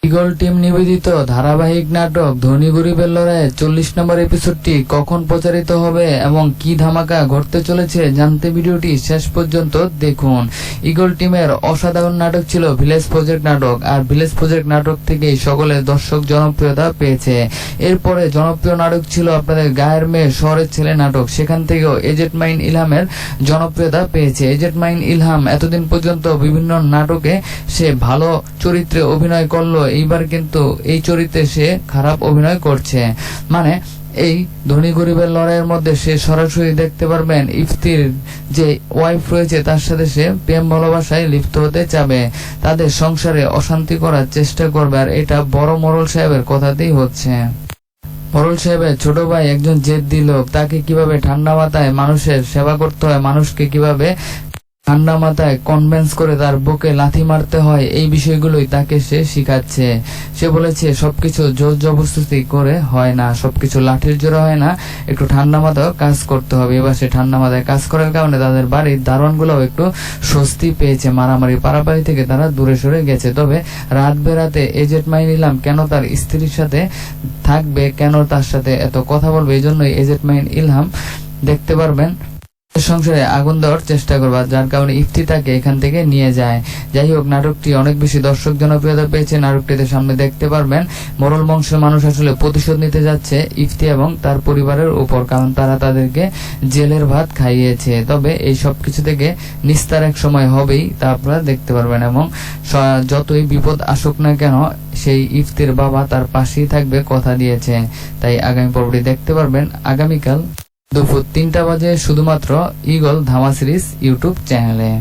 Eagle team নিবেদিত ধারাবাহিক নাটক ধনী গরিবের লড়াইয়ের 40 নম্বর এপিসোডটি কখন প্রচারিত হবে এবং কি ধামাকা ঘটতে চলেছে জানতে ভিডিওটি শেষ পর্যন্ত দেখুন। ইগল টিমের অসাধারণ নাটক ছিল ভিলেজ প্রজেক্ট নাটক, আর ভিলেজ প্রজেক্ট নাটক থেকেই সকলের দর্শক জনপ্রিয়তা পেয়েছে। এরপরে জনপ্রিয় নাটক ছিল আপনাদের গায়ের মেয়ে শহরের ছেলে নাটক, সেখান থেকেও এজেড মাইন ইলহামের জনপ্রিয়তা পেয়েছে। এজেড মাইন ইলহাম এতদিন পর্যন্ত বিভিন্ন নাটকে সে ভালো চরিত্রে অভিনয় করলো, এইবার কিন্তু এই চরিত্রে সে খারাপ অভিনয় করছে। মানে এই ধনী গরিবের লড়াইয়ের মধ্যে সে সরাসরি দেখতে পারবেন ইফতির যে ওয়াইফ রয়েছে তার সাথে সে প্রেম ভালোবাসায় লিপ্ত হতে চাবে, তাদের সংসারে অশান্তি করার চেষ্টা করবে, আর এটা বড় মোড়ল সাহেবের কথাতেই হচ্ছে। মোড়ল সাহেবের ছোট ভাই একজন জেদ্দি লোক, তাকে কিভাবে ঠান্ডা মাথায় মানুষের সেবা করতে হয়, মানুষকে কিভাবে ঠান্ডা মাথায় কনভিন্স করে তার বুকে লাথি মারতে হয়, এই বিষয়গুলোই তাকে সে শিখাচ্ছে। সে বলেছে সবকিছু জোর জবরদস্তি করে হয় না, সবকিছু লাঠির জোরে হয় না, একটু ঠান্ডা মাথায় কাজ করতে হবে। এবার সে ঠান্ডা মাথায় কাজ করার কারণে তাদের বাড়ির দারোয়ানগুলোও একটু স্বস্তি পেয়েছে, মারামারি পারাপারি থেকে তারা দূরে সরে গেছে। তবে রাত বেরাতে এজেড মাইন ইলহাম কেন তার স্ত্রীর সাথে থাকবে, কেন তার সাথে এত কথা বলবে, এই জন্যই এজেড মাইন ইলহাম দেখতে পারবেন সংসারে আগুন দেওয়ার চেষ্টা করবে, যার কারণে ইফতি তাকে এখান থেকে নিয়ে যায়। যাই হোক, নাটকটি অনেক বেশি দর্শক জনপ্রিয়তা পেয়েছে। নাটকটিতে সামনে দেখতে পারবেন মোড়ল বংশের মানুষ আসলে প্রতিশোধ নিতে যাচ্ছে ইফতি এবং তার পরিবারের উপর, কারণ তারা তাদেরকে জেলের ভাত খাইয়েছে। তবে এই সব কিছু থেকে নিস্তার এক সময় হবেই, তা আপনারা দেখতে পারবেন, এবং যতই বিপদ আসুক না কেন সেই ইফতির বাবা তার পাশেই থাকবে, কথা দিয়েছে। তাই আগামী পর্বটি দেখতে পারবেন আগামীকাল দুপুর 3টা বাজে শুধুমাত্র ইগল ধামা সিরিজ ইউটিউব চ্যানেলে।